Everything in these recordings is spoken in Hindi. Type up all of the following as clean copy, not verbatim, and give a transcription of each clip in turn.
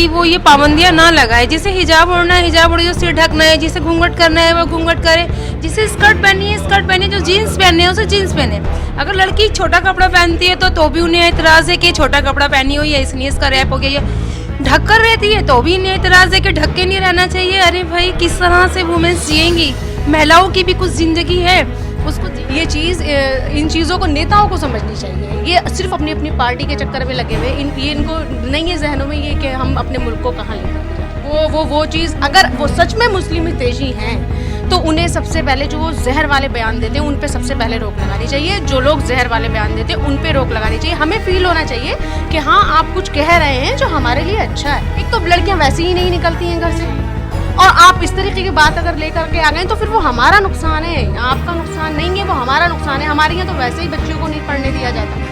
कि वो ये पाबंदियां ना लगाए। जिसे हिजाब ओढ़ना है हिजाब ओढ़े, जो सिर ढकना है, जिसे घूंघट करना है वो घूंघट करे, जिसे स्कर्ट पहननी है स्कर्ट पहने, जो जीन्स पहनने है उसे जीन्स पहने। अगर लड़की छोटा कपड़ा पहनती है तो भी उन्हें एतराज़ है कि छोटा कपड़ा पहनी हो, या इसलिए इसका रैप हो गया, या ढक कर रहती है तो भी इन्हें एतराज़ है कि ढक के नहीं रहना चाहिए। अरे भाई, किस तरह से वुमेन्स जिएंगी? महिलाओं की भी कुछ ज़िंदगी है, उसको ये चीज़ इन चीज़ों को नेताओं को समझनी चाहिए। ये सिर्फ अपनी अपनी पार्टी के चक्कर में लगे हुए ये इनको नहीं है जहनों में ये कि हम अपने मुल्क को कहाँ लेकर जाए। वो चीज़ अगर वो सच में मुस्लिम हितैषी हैं तो उन्हें सबसे पहले जो वो जहर वाले बयान देते हैं उन पे सबसे पहले रोक लगानी चाहिए। जो लोग जहर वाले बयान देते हैं उन पे रोक लगानी चाहिए। हमें फील होना चाहिए कि हाँ, आप कुछ कह रहे हैं जो हमारे लिए अच्छा है। एक तो लड़कियाँ वैसे ही नहीं निकलती हैं घर से, और आप इस तरीके की बात अगर लेकर के आ गए तो फिर वो हमारा नुकसान है, आपका नुकसान नहीं है, वो हमारा नुकसान है। हमारे यहाँ तो वैसे ही बच्चों को नहीं पढ़ने दिया जाता।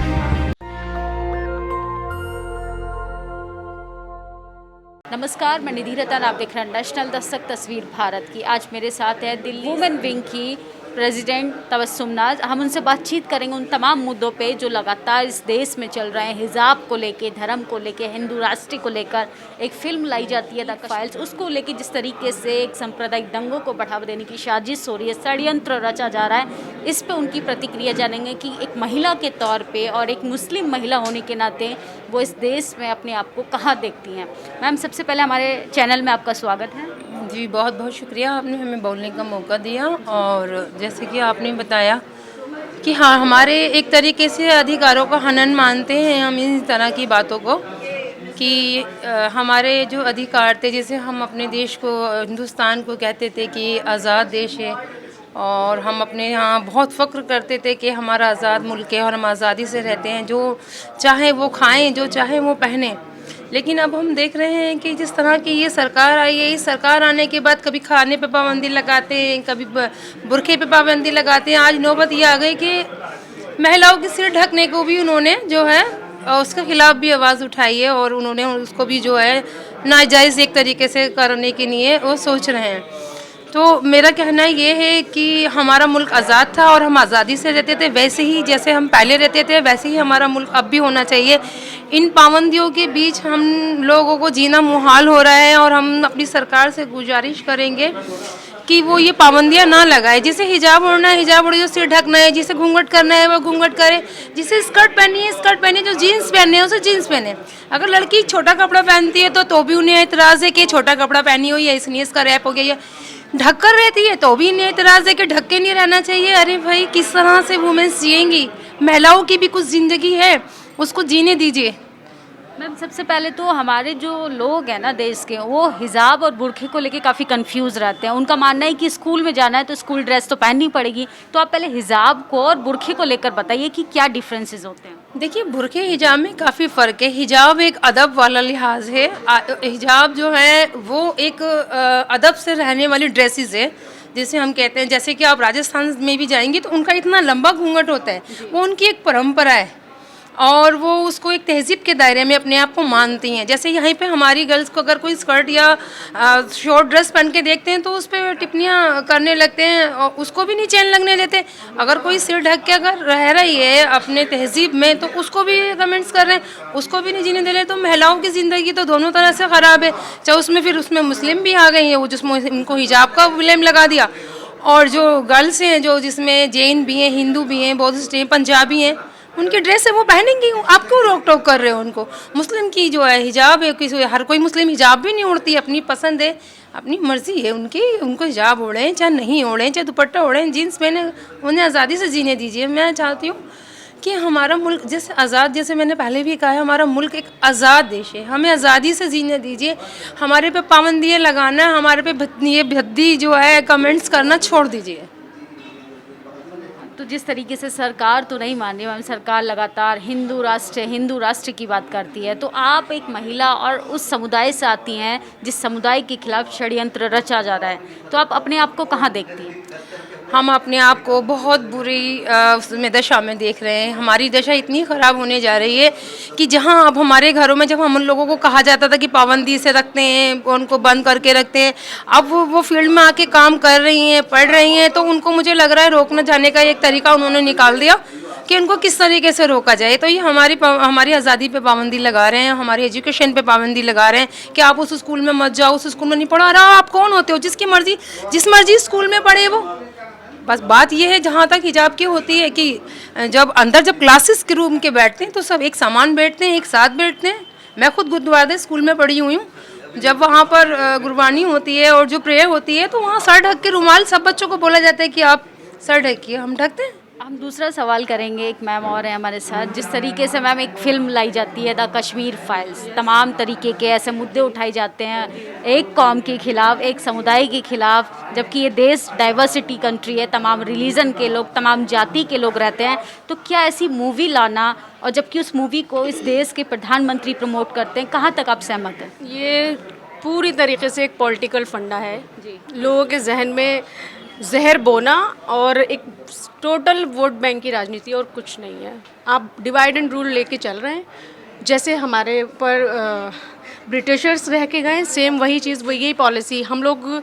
नमस्कार, मैं निधि रतन, आप देख रहे हैं नेशनल दस्तक तस्वीर भारत की। आज मेरे साथ है दिल्ली वुमेन विंग की प्रेसिडेंट तबस्सुम नाज। हम उनसे बातचीत करेंगे उन तमाम मुद्दों पे जो लगातार इस देश में चल रहे हैं। हिजाब को लेके, धर्म को लेके, हिंदू राष्ट्र को लेकर एक फिल्म लाई जाती है द फाइल्स, उसको लेके जिस तरीके से एक सांप्रदायिक दंगों को बढ़ावा देने की साजिश हो रही है, षड्यंत्र रचा जा रहा है, इस पे उनकी प्रतिक्रिया जानेंगे कि एक महिला के तौर पे और एक मुस्लिम महिला होने के नाते वो इस देश में अपने आप को कहाँ देखती हैं। मैम, सबसे पहले हमारे चैनल में आपका स्वागत है। जी, बहुत बहुत शुक्रिया, आपने हमें बोलने का मौका दिया। और जैसे कि आपने बताया कि हाँ, हमारे एक तरीके से अधिकारों का हनन मानते हैं हम इन तरह की बातों को, कि हमारे जो अधिकार थे, जैसे हम अपने देश को, हिंदुस्तान को कहते थे कि आज़ाद देश है, और हम अपने यहाँ बहुत फ़ख्र करते थे कि हमारा आज़ाद मुल्क है और हम आज़ादी से रहते हैं, जो चाहे वो खाएं, जो चाहे वो पहने। लेकिन अब हम देख रहे हैं कि जिस तरह की ये सरकार आई है, इस सरकार आने के बाद कभी खाने पे पाबंदी लगाते हैं, कभी बुरखे पे पाबंदी लगाते हैं। आज नौबत ये आ गई कि महिलाओं के सिर ढकने को भी उन्होंने जो है उसके खिलाफ भी आवाज़ उठाई है, और उन्होंने उसको भी जो है नाजायज़ एक तरीके से करने के लिए वो सोच रहे हैं। तो मेरा कहना ये है कि हमारा मुल्क आज़ाद था और हम आज़ादी से रहते थे, वैसे ही जैसे हम पहले रहते थे वैसे ही हमारा मुल्क अब भी होना चाहिए। इन पाबंदियों के बीच हम लोगों को जीना मुहाल हो रहा है, और हम अपनी सरकार से गुजारिश करेंगे कि वो ये पाबंदियां ना लगाए। जिसे हिजाब ओढ़ना है हिजाब ओढ़े, जो सिर ढकना है, जिसे घूंघट करना है वो घूंघट करे, जिसे स्कर्ट पहननी है स्कर्ट पहने, जो जीन्स पहनने है उसे जीन्स पहने। अगर लड़की छोटा कपड़ा पहनती है तो भी उन्हें एतराज़ है कि छोटा कपड़ा पहनी हो, या इसलिए इसका रैप हो गया, या ढक कर रहती है तो भी इन्हें एतराज़ है कि ढक के नहीं रहना चाहिए। अरे भाई, किस तरह से वुमेन्स जिएंगी? महिलाओं की भी कुछ ज़िंदगी है, उसको जीने दीजिए। मैम, सबसे पहले तो हमारे जो लोग हैं ना देश के, वो हिजाब और बुरखे को लेके काफ़ी कंफ्यूज रहते हैं। उनका मानना है कि स्कूल में जाना है तो स्कूल ड्रेस तो पहननी पड़ेगी। तो आप पहले हिजाब को और बुरखे को लेकर बताइए कि क्या डिफरेंसेस होते हैं। देखिए, बुरखे हिजाब में काफ़ी फ़र्क है। हिजाब एक अदब वाला लिहाज है। हिजाब जो है वो एक अदब से रहने वाली ड्रेसेस है, जिसे हम कहते हैं। जैसे कि आप राजस्थान में भी जाएंगे तो उनका इतना लंबा घूंघट होता है, वो उनकी एक परंपरा है, और वो उसको एक तहजीब के दायरे में अपने आप को मानती हैं। जैसे यहाँ पे हमारी गर्ल्स को अगर कोई स्कर्ट या शॉर्ट ड्रेस पहन के देखते हैं तो उस पर टिप्पणियाँ करने लगते हैं, और उसको भी नहीं चैन लगने देते। अगर कोई सिर ढक के अगर रह रही है अपने तहजीब में तो उसको भी कमेंट्स कर रहे हैं, उसको भी नहीं जीने दे रहे। तो महिलाओं की ज़िंदगी तो दोनों तरह से ख़राब है। चाहे उसमें फिर उसमें मुस्लिम भी आ गई हैं, वो जिसमें उनको हिजाब का ब्लेम लगा दिया, और जो गर्ल्स हैं जो जिसमें जैन भी हैं, हिंदू भी हैं, बौद्धिस्ट हैं, पंजाबी हैं, उनकी ड्रेस है वो पहनेंगी। आप क्यों रोक टोक कर रहे हो उनको? मुस्लिम की जो है हिजाब है, किसी हर कोई मुस्लिम हिजाब भी नहीं ओढ़ती, अपनी पसंद है, अपनी मर्जी है उनकी। उनको हिजाब ओढ़ें चाहे नहीं ओढ़ें, चाहे दुपट्टा ओढ़ें, जीन्स पहने, उन्हें आज़ादी से जीने दीजिए। मैं चाहती हूँ कि हमारा मुल्क जैसे आज़ाद, जैसे मैंने पहले भी कहा है, हमारा मुल्क एक आज़ाद देश है, हमें आज़ादी से जीने दीजिए। हमारे पे पाबंदियाँ लगाना, हमारे पे ये भद्दी जो है कमेंट्स करना छोड़ दीजिए। तो जिस तरीके से सरकार तो नहीं मान रही मैम, सरकार लगातार हिंदू राष्ट्र की बात करती है, तो आप एक महिला और उस समुदाय से आती हैं जिस समुदाय के खिलाफ षड्यंत्र रचा जा रहा है, तो आप अपने आप को कहाँ देखती हैं? हम अपने आप को बहुत बुरी उसमें दशा में देख रहे हैं। हमारी दशा इतनी ख़राब होने जा रही है कि जहां अब हमारे घरों में जब हम उन लोगों को कहा जाता था कि पाबंदी से रखते हैं, उनको बंद करके रखते हैं, अब वो फील्ड में आके काम कर रही हैं, पढ़ रही हैं, तो उनको मुझे लग रहा है रोकने जाने का एक तरीका उन्होंने निकाल दिया कि उनको किस तरीके से रोका जाए। तो ये हमारी आज़ादी पे पाबंदी लगा रहे हैं, हमारी एजुकेशन पे पाबंदी लगा रहे हैं कि आप उस स्कूल में मत जाओ, उस स्कूल में नहीं पढ़ो। अरे आप कौन होते हो जिस मर्जी स्कूल में पढ़े वो। बस बात ये है जहाँ तक हिजाब की होती है कि जब क्लासेस के रूम के बैठते हैं तो सब एक समान बैठते हैं, एक साथ बैठते हैं। मैं खुद गुरुद्वारा स्कूल में पढ़ी हुई हूँ। जब वहाँ पर गुरबानी होती है और जो प्रेयर होती है तो वहाँ सर ढक के रुमाल सब बच्चों को बोला जाता है कि आप सर ढकिए, हम ढकते हैं। हम दूसरा सवाल करेंगे, एक मैम और हैं हमारे साथ। जिस तरीके से मैम एक फ़िल्म लाई जाती है द कश्मीर फाइल्स, तमाम तरीके के ऐसे मुद्दे उठाए जाते हैं एक कौम के खिलाफ, एक समुदाय के खिलाफ, जबकि ये देश डाइवर्सिटी कंट्री है, तमाम रिलीजन के लोग, तमाम जाति के लोग रहते हैं। तो क्या ऐसी मूवी लाना, और जबकि उस मूवी को इस देश के प्रधानमंत्री प्रमोट करते हैं, कहाँ तक आप सहमत हैं? ये पूरी तरीके से एक पॉलिटिकल फंडा है जी, लोगों के जहन में जहर बोना और एक टोटल वोट बैंक की राजनीति और कुछ नहीं है। आप डिवाइड एंड रूल लेके चल रहे हैं, जैसे हमारे पर ब्रिटिशर्स रह के गए, सेम वही चीज़, वही यही पॉलिसी। हम लोग,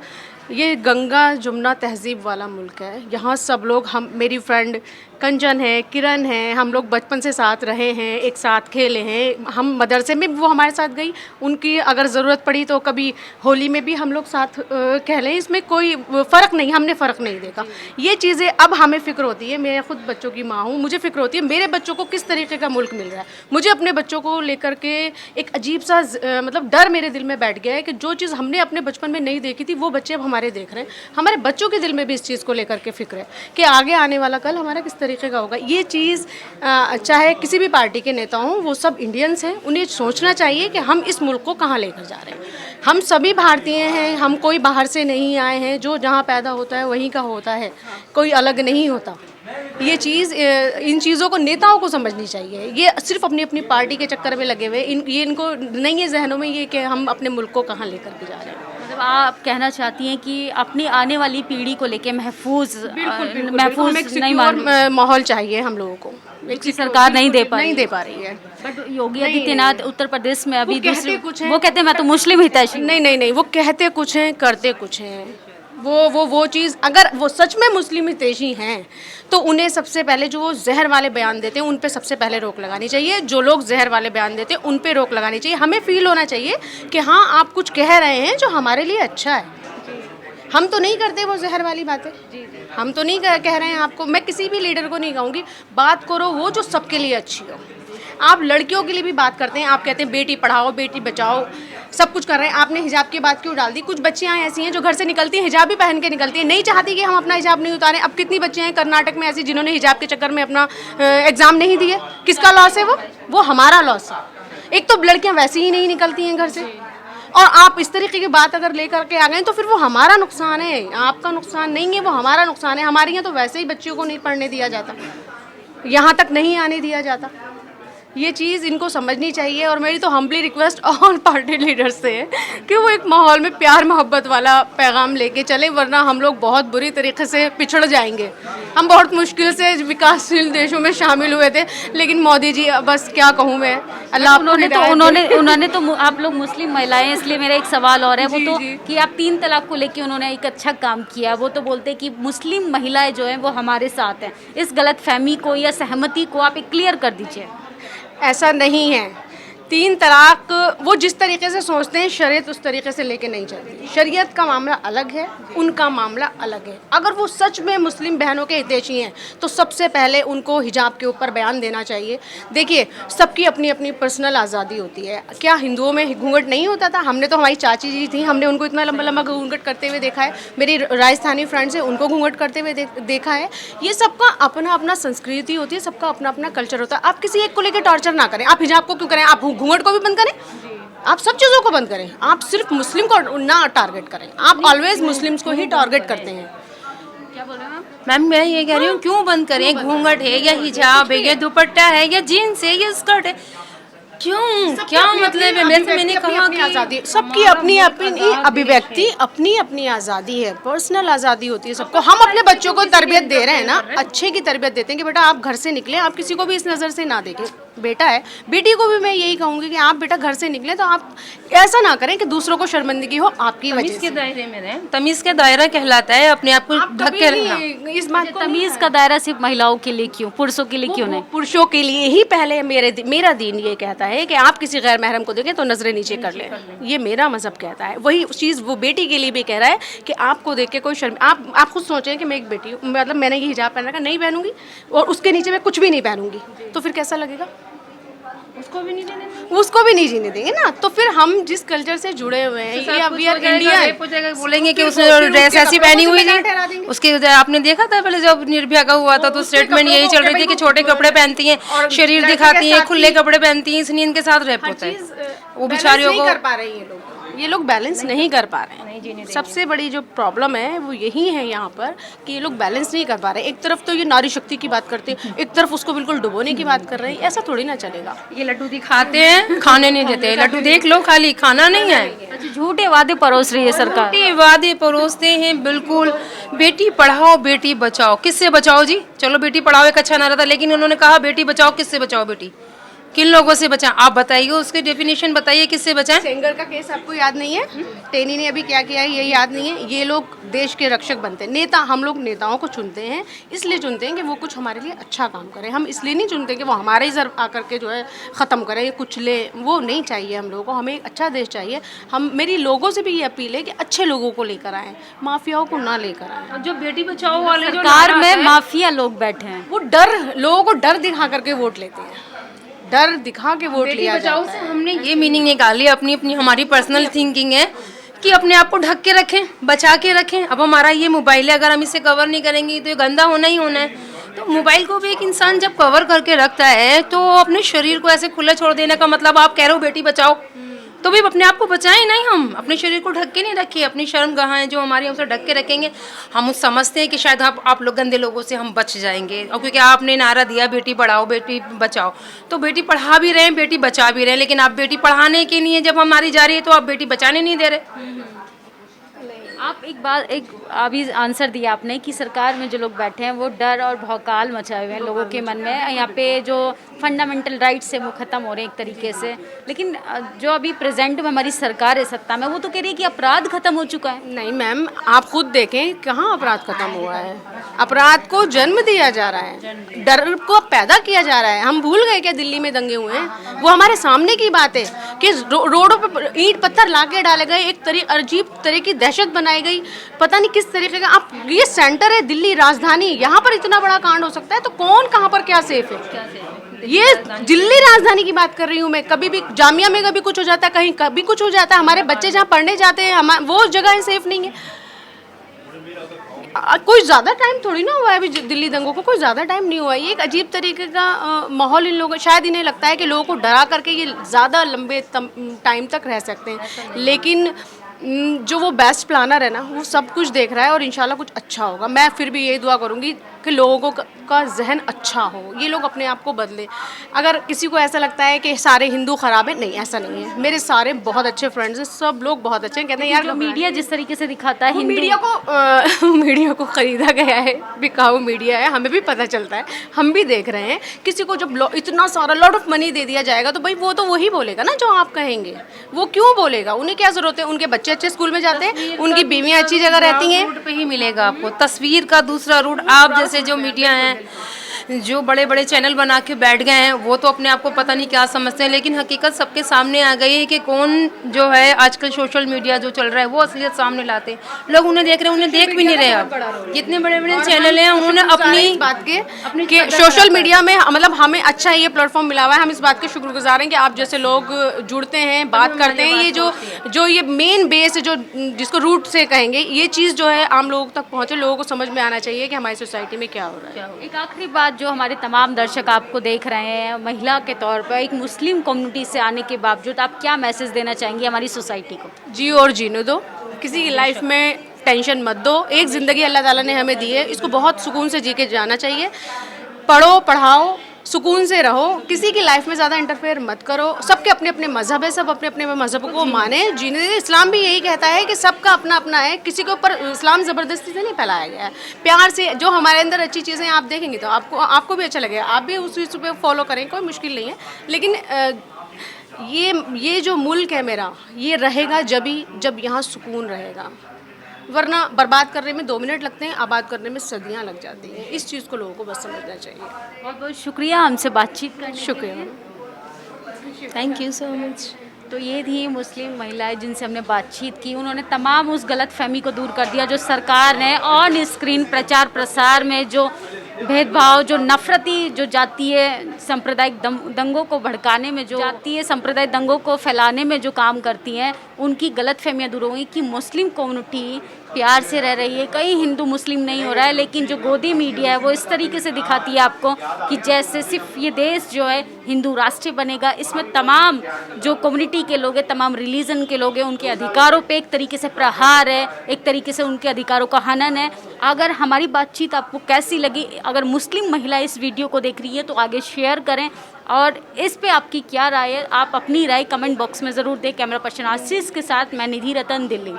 ये गंगा जमुना तहजीब वाला मुल्क है, यहाँ सब लोग, हम, मेरी फ्रेंड कंचन है, किरण है, हम लोग बचपन से साथ रहे हैं, एक साथ खेले हैं। हम मदरसे में वो हमारे साथ गई, उनकी अगर ज़रूरत पड़ी तो कभी होली में भी हम लोग साथ कह लें, इसमें कोई फ़र्क नहीं, हमने फ़र्क नहीं देखा। ये चीज़ें अब हमें फ़िक्र होती है। मैं खुद बच्चों की माँ हूँ, मुझे फ़िक्र होती है मेरे बच्चों को किस तरीके का मुल्क मिल रहा है। मुझे अपने बच्चों को लेकर के एक अजीब सा मतलब डर मेरे दिल में बैठ गया है कि जो चीज़ हमने अपने बचपन में नहीं देखी थी वो बच्चे अब हमारे देख रहे हैं। हमारे बच्चों के दिल में भी इस चीज़ को लेकर के फ़िक्र है कि आगे आने वाला कल हमारा किस तरीके का होगा। ये चीज़ चाहे किसी भी पार्टी के नेता हों, वो सब इंडियंस हैं, उन्हें सोचना चाहिए कि हम इस मुल्क को कहाँ लेकर जा रहे हैं। हम सभी भारतीय हैं, हम कोई बाहर से नहीं आए हैं, जो जहाँ पैदा होता है वहीं का होता है, कोई अलग नहीं होता। ये चीज़, इन चीज़ों को नेताओं को समझनी चाहिए। ये सिर्फ अपनी अपनी पार्टी के चक्कर में लगे हुए, ये इनको नहीं है जहनों में ये कि हम अपने मुल्क को कहाँ लेकर के जा रहे हैं। मतलब आप कहना चाहती हैं कि अपनी आने वाली पीढ़ी को लेके महफूज नहीं माहौल चाहिए हम लोगों को, एक सरकार नहीं दे पा रही है। बट योगी आदित्यनाथ उत्तर प्रदेश में अभी दूसरे कुछ वो कहते हैं मैं तो मुस्लिम हितैषी। नहीं, वो कहते कुछ हैं, करते कुछ हैं। वो चीज़, अगर वो सच में मुस्लिम हितैषी हैं तो उन्हें सबसे पहले जो वो जहर वाले बयान देते हैं उन पे सबसे पहले रोक लगानी चाहिए। जो लोग जहर वाले बयान देते हैं उन पे रोक लगानी चाहिए। हमें फील होना चाहिए कि हाँ, आप कुछ कह रहे हैं जो हमारे लिए अच्छा है। हम तो नहीं करते वो जहर वाली बातें, हम तो नहीं कह रहे हैं आपको। मैं किसी भी लीडर को नहीं कहूँगी बात करो वो जो सबके लिए अच्छी हो। आप लड़कियों के लिए भी बात करते हैं, आप कहते हैं बेटी पढ़ाओ, बेटी बचाओ, सब कुछ कर रहे हैं। आपने हिजाब की बात क्यों डाल दी? कुछ बच्चियाँ ऐसी हैं जो घर से निकलती हैं हिजाब भी पहन के निकलती हैं, नहीं चाहती कि हम अपना हिजाब नहीं उतारें। अब कितनी बच्चियाँ हैं कर्नाटक में ऐसी जिन्होंने हिजाब के चक्कर में अपना एग्ज़ाम नहीं दिए। किसका लॉस है? वो हमारा लॉस है। एक तो लड़कियाँ वैसे ही नहीं निकलती हैं घर से, और आप इस तरीके की बात अगर लेकर के आ गए तो फिर वो हमारा नुकसान है, आपका नुकसान नहीं है, वो हमारा नुकसान है। हमारे यहाँ तो वैसे ही बच्चियों को नहीं पढ़ने दिया जाता, यहाँ तक नहीं आने दिया जाता। ये चीज़ इनको समझनी चाहिए। और मेरी तो humbly request all party leaders से है कि वो एक माहौल में प्यार मोहब्बत वाला पैगाम लेके चले, वरना हम लोग बहुत बुरी तरीके से पिछड़ जाएंगे। हम बहुत मुश्किल से विकासशील देशों में शामिल हुए थे, लेकिन मोदी जी, बस क्या कहूँ मैं, अल्लाह उन्होंने तो आप लोग मुस्लिम महिलाएं, इसलिए मेरा एक सवाल और है, वो तो कि आप 3 तलाक को लेके उन्होंने एक अच्छा काम किया। वो तो बोलते हैं कि मुस्लिम महिलाएं जो हैं वो हमारे साथ हैं। इस गलत फहमी को या सहमति को आप एक क्लियर कर दीजिए। ऐसा नहीं है। 3 तलाक वो जिस तरीके से सोचते हैं, शरीयत उस तरीके से लेके नहीं चलती। शरीयत का मामला अलग है, उनका मामला अलग है। अगर वो सच में मुस्लिम बहनों के हितैषी हैं तो सबसे पहले उनको हिजाब के ऊपर बयान देना चाहिए। देखिए, सबकी अपनी अपनी पर्सनल आज़ादी होती है। क्या हिंदुओं में घूंघट नहीं होता था? हमने तो, हमारी चाची जी थी, हमने उनको इतना लंबा लंबा घूंघट करते हुए देखा है। मेरी राजस्थानी फ्रेंड्स है, उनको घूंघट करते हुए देखा है। ये सबका अपना अपना संस्कृति होती है, सबका अपना अपना कल्चर होता है। आप किसी एक को लेकर टॉर्चर ना करें। आप हिजाब को क्यों करें? आप घूंघट को भी बंद करें, आप सब चीज़ों को बंद करें। आप सिर्फ मुस्लिम को ना टारगेट करें। आप ऑलवेज मुस्लिम्स को ही टारगेट करते हैं। क्या बोल रहे हैं मैम? मैं ये कह रही हूँ, क्यों बंद करें? घूंघट है या हिजाब है या दुपट्टा है या जीन्स है या स्कर्ट है, क्यों? क्या मतलब है? मैंने कहा कि आज़ादी, सबकी अपनी अपनी अभिव्यक्ति, अपनी अपनी आज़ादी है, पर्सनल आज़ादी होती है सबको। हम अपने बच्चों को तरबियत दे रहे हैं ना, अच्छे की तरबियत देते हैं कि बेटा आप घर से निकले, आप किसी को भी इस नज़र से ना देखें। बेटा है, बेटी को भी मैं यही कहूँगी कि आप बेटा घर से निकले तो आप ऐसा ना करें कि दूसरों को शर्मिंदगी हो आपकी वजह तमीज के से। दायरे में रहें। तमीज का दायरा कहलाता है अपने आप को आप ढक कभी के नहीं रखना। इस बात को तमीज का दायरा सिर्फ महिलाओं के लिए क्यों, पुरुषों के लिए क्यों वो नहीं? पुरुषों के लिए ही पहले मेरा दीन ये कहता है कि आप किसी गैर महरम को देखें तो नजरें नीचे कर लें, ये मेरा मजहब कहता है। वही चीज़ वो बेटी के लिए भी कह रहा है कि आपको देख के कोई शर्म, आप खुद सोचें कि मैं एक बेटी हूँ, मतलब मैंने ये हिजाब पहन रखा, नहीं पहनूंगी और उसके नीचे मैं कुछ भी नहीं पहनूंगी, तो फिर कैसा लगेगा? उसको भी नहीं देने देंगे। उसको भी नहीं जीने देंगे ना। तो फिर हम जिस कल्चर से जुड़े हुए हैं, ये अब वी आर इंडिया, बोलेंगे कि फिर उसने फिर ड्रेस उसके ऐसी कपड़ों पहनी को हुई बेकार ठहरा थी, देंगे। उसके आपने देखा था पहले जब निर्भया का हुआ था तो उसके स्टेटमेंट कपड़ों यही को चल रही थी भाई कि वो छोटे कपड़े पहनती हैं, और शरीर लड़के के दिखाती हैं, साथ खुले ही- कपड़े पहनती हैं, इसलिए इनके साथ रेप होता है। वो बेचारियों नहीं को कर पा रहे हैं ये लोग बैलेंस नहीं कर पा रहे हैं। सबसे बड़ी जो प्रॉब्लम है वो यही है यहाँ पर कि ये लोग बैलेंस नहीं कर पा रहे। एक तरफ तो ये नारी शक्ति की बात करते हैं, एक तरफ उसको बिल्कुल डुबोने की बात कर रहे हैं, ऐसा थोड़ी ना चलेगा। ये लड्डू दिखाते हैं, खाने नहीं देते। लड्डू देख लो, खाली खाना नहीं है। अच्छा, झूठे वादे परोस रही है सरकार। झूठे वादे परोसते हैं बिल्कुल। बेटी पढ़ाओ बेटी बचाओ, किससे बचाओ जी? चलो बेटी पढ़ाओ एक अच्छा नारा था, लेकिन उन्होंने कहा बेटी बचाओ, किससे बचाओ बेटी? किन लोगों से बचाएं? आप बताइए, उसकी डेफिनेशन बताइए, किससे बचाएं? सेंगर का केस आपको याद नहीं है? टेनी ने अभी क्या किया है ये याद नहीं है? ये लोग देश के रक्षक बनते हैं, नेता। हम लोग नेताओं को चुनते हैं, इसलिए चुनते हैं कि वो कुछ हमारे लिए अच्छा काम करें। हम इसलिए नहीं चुनते कि वो हमारे इधर आकर के जो है ख़त्म करें, कुछ ले, वो नहीं चाहिए हम लोगों को। हमें एक अच्छा देश चाहिए। मेरी लोगों से भी ये अपील है कि अच्छे लोगों को लेकर आएँ, माफियाओं को ना लेकर आएँ। जो बेटी बचाओ वाले जो सरकार नारा में है, माफिया लोग बैठे हैं। वो लोगों को डर दिखा करके वोट लेते हैं, डर दिखा के वोट बेटी लिया बचाओ जाता से है। हमने ये मीनिंग निकाली, अपनी अपनी हमारी पर्सनल थिंकिंग है कि अपने आप को ढक के रखें, बचा के रखें। अब हमारा ये मोबाइल है, अगर हम इसे कवर नहीं करेंगे तो ये गंदा होना ही होना है। तो मोबाइल को भी एक इंसान जब कवर करके रखता है तो अपने शरीर को ऐसे खुला छोड़ देने का मतलब आप कह रहे हो बेटी बचाओ, तो भी अपने आप को बचाएं नहीं। हम अपने शरीर को ढक के नहीं रखिए, अपनी शर्म गहाएं जो हमारी, हमसे ढक के रखेंगे। हम समझते हैं कि शायद आप लोग गंदे लोगों से हम बच जाएंगे, और क्योंकि आपने नारा दिया बेटी पढ़ाओ बेटी बचाओ, तो बेटी पढ़ा भी रहे हैं, बेटी बचा भी रहे हैं। लेकिन आप बेटी पढ़ाने के लिए जब हमारी जा रही है तो आप बेटी बचाने नहीं दे रहे। आप एक अभी आंसर दिया आपने कि सरकार में जो लोग बैठे हैं वो डर और भौकाल मचाए हुए हैं लोगों के मन में। यहाँ पे जो फंडामेंटल राइट्स है वो ख़त्म हो रहे हैं एक तरीके से। लेकिन जो अभी प्रेजेंट में हमारी सरकार है सत्ता में, वो तो कह रही है कि अपराध खत्म हो चुका है। नहीं मैम, आप खुद देखें कहाँ अपराध खत्म हुआ है। अपराध को जन्म दिया जा रहा है, डर को पैदा किया जा रहा है। हम भूल गए क्या दिल्ली में दंगे हुए हैं? वो हमारे सामने की बात है कि रोडों पे ईंट पत्थर लाके डाले गए, एक अजीब तरह की दहशत बनाई गई, पता नहीं किस तरीके का। आप ये सेंटर है दिल्ली राजधानी, यहाँ पर इतना बड़ा कांड हो सकता है तो कौन कहाँ पर क्या सेफ है? ये दिल्ली राजधानी की बात कर रही हूँ मैं। कभी भी जामिया में कभी कुछ हो जाता है, कहीं कभी कुछ हो जाता है। हमारे बच्चे जहाँ पढ़ने जाते हैं वो जगह सेफ नहीं है। कोई ज़्यादा टाइम थोड़ी ना हुआ है अभी दिल्ली दंगों को, कोई ज़्यादा टाइम नहीं हुआ है। ये एक अजीब तरीके का माहौल इन लोगों, शायद इन्हें लगता है कि लोगों को डरा करके ये ज़्यादा लंबे टाइम तक रह सकते हैं। लेकिन जो वो बेस्ट प्लानर है ना, वो सब कुछ देख रहा है और इंशाल्लाह कुछ अच्छा होगा। मैं फिर भी यही दुआ करूँगी कि लोगों का जहन अच्छा हो, ये लोग अपने आप को बदले। अगर किसी को ऐसा लगता है कि सारे हिंदू ख़राब हैं, नहीं, ऐसा नहीं है। मेरे सारे बहुत अच्छे फ्रेंड्स हैं, सब लोग बहुत अच्छे हैं। कहते हैं यार मीडिया जिस तरीके से दिखाता है हिंदू, मीडिया को ख़रीदा गया है, बिकाऊ मीडिया है, हमें भी पता चलता है, हम भी देख रहे हैं। किसी को जब इतना सारा लॉट ऑफ मनी दे दिया जाएगा तो भाई वो तो वही बोलेगा ना जो आप कहेंगे। वो क्यों बोलेगा? उन्हें क्या ज़रूरत है? उनके बच्चे अच्छे स्कूल में जाते हैं, उनकी बीवियाँ अच्छी जगह रहती हैं। रूट पे ही मिलेगा आपको तस्वीर का दूसरा रूट। आप जैसे जो मीडिया हैं, जो बड़े बड़े चैनल बना के बैठ गए हैं, वो तो अपने आप को पता नहीं क्या समझते हैं, लेकिन हकीकत सबके सामने आ गई है कि कौन जो है आजकल सोशल मीडिया जो चल रहा है वो असलियत सामने लाते हैं। लोग उन्हें देख रहे हैं, उन्हें देख भी नहीं रहे। अब जितने बड़े बड़े चैनल हैं उन्होंने अपनी बात के सोशल मीडिया में, मतलब हमें अच्छा ये प्लेटफॉर्म मिला हुआ है। हम इस बात के शुक्रगुजार हैं कि आप जैसे लोग जुड़ते हैं, बात करते हैं। ये जो ये मेन बेस है, जो जिसको रूट से कहेंगे, ये चीज़ जो है आम लोगों तक पहुँचे। लोगों को समझ में आना चाहिए कि हमारी सोसाइटी में क्या हो रहा है। एक आखिरी बात, जो हमारे तमाम दर्शक आपको देख रहे हैं, महिला के तौर पर एक मुस्लिम कम्युनिटी से आने के बावजूद आप क्या मैसेज देना चाहेंगे हमारी सोसाइटी को? जियो और जीने दो, किसी की लाइफ में टेंशन मत दो। एक ज़िंदगी अल्लाह ताला ने हमें दी है, इसको बहुत सुकून से जी के जाना चाहिए। पढ़ो, पढ़ाओ, सुकून से रहो, किसी की लाइफ में ज़्यादा इंटरफेयर मत करो। सबके अपने अपने मजहब है, सब अपने अपने मजहब को माने, जीने। इस्लाम भी यही कहता है कि सबका अपना अपना है, किसी के ऊपर इस्लाम ज़बरदस्ती से नहीं फैलाया गया है। प्यार से जो हमारे अंदर अच्छी चीज़ें आप देखेंगे तो आपको भी अच्छा लगेगा, आप भी उस चीज़ पे फॉलो करें, कोई मुश्किल नहीं है। लेकिन ये जो मुल्क है मेरा, ये रहेगा जब यहाँ सुकून रहेगा, वरना बर्बाद करने में 2 मिनट लगते हैं, आबाद करने में सदियां लग जाती हैं। इस चीज़ को लोगों को बस समझना चाहिए। बहुत बहुत शुक्रिया हमसे बातचीत करने के लिए। शुक्रिया। Thank you so much. तो ये थी मुस्लिम महिलाएं जिनसे हमने बातचीत की। उन्होंने तमाम उस गलत फहमी को दूर कर दिया जो सरकार ने ऑन स्क्रीन प्रचार प्रसार में जो भेदभाव, जो नफरती, जो जातीय सांप्रदायिक दंगों को भड़काने में, जो जातीय सांप्रदायिक दंगों को फैलाने में जो काम करती हैं, उनकी गलत फहमियाँ दूर हो गई कि मुस्लिम कम्युनिटी प्यार से रह रही है। कहीं हिंदू मुस्लिम नहीं हो रहा है, लेकिन जो गोदी मीडिया है वो इस तरीके से दिखाती है आपको कि जैसे सिर्फ ये देश जो है हिंदू राष्ट्र बनेगा। इसमें तमाम जो कम्युनिटी के लोग हैं, तमाम रिलीजन के लोग हैं, उनके अधिकारों पे एक तरीके से प्रहार है, एक तरीके से उनके अधिकारों का हनन है। अगर हमारी बातचीत आपको कैसी लगी, अगर मुस्लिम महिला इस वीडियो को देख रही है तो आगे शेयर करें, और इस पे आपकी क्या राय है, आप अपनी राय कमेंट बॉक्स में ज़रूर दें। कैमरा पर्सन आशीष के साथ मैं निधि रतन, दिल्ली।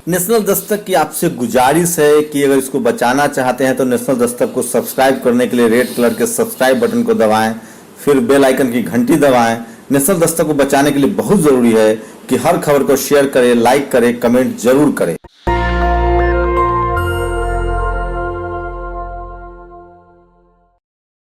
नेशनल दस्तक की आपसे गुजारिश है कि अगर इसको बचाना चाहते हैं तो नेशनल दस्तक को सब्सक्राइब करने के लिए रेड कलर के सब्सक्राइब बटन को दबाएं, फिर बेल आइकन की घंटी दबाएं। नेशनल दस्तक को बचाने के लिए बहुत जरूरी है कि हर खबर को शेयर करें, लाइक करें, कमेंट जरूर करें।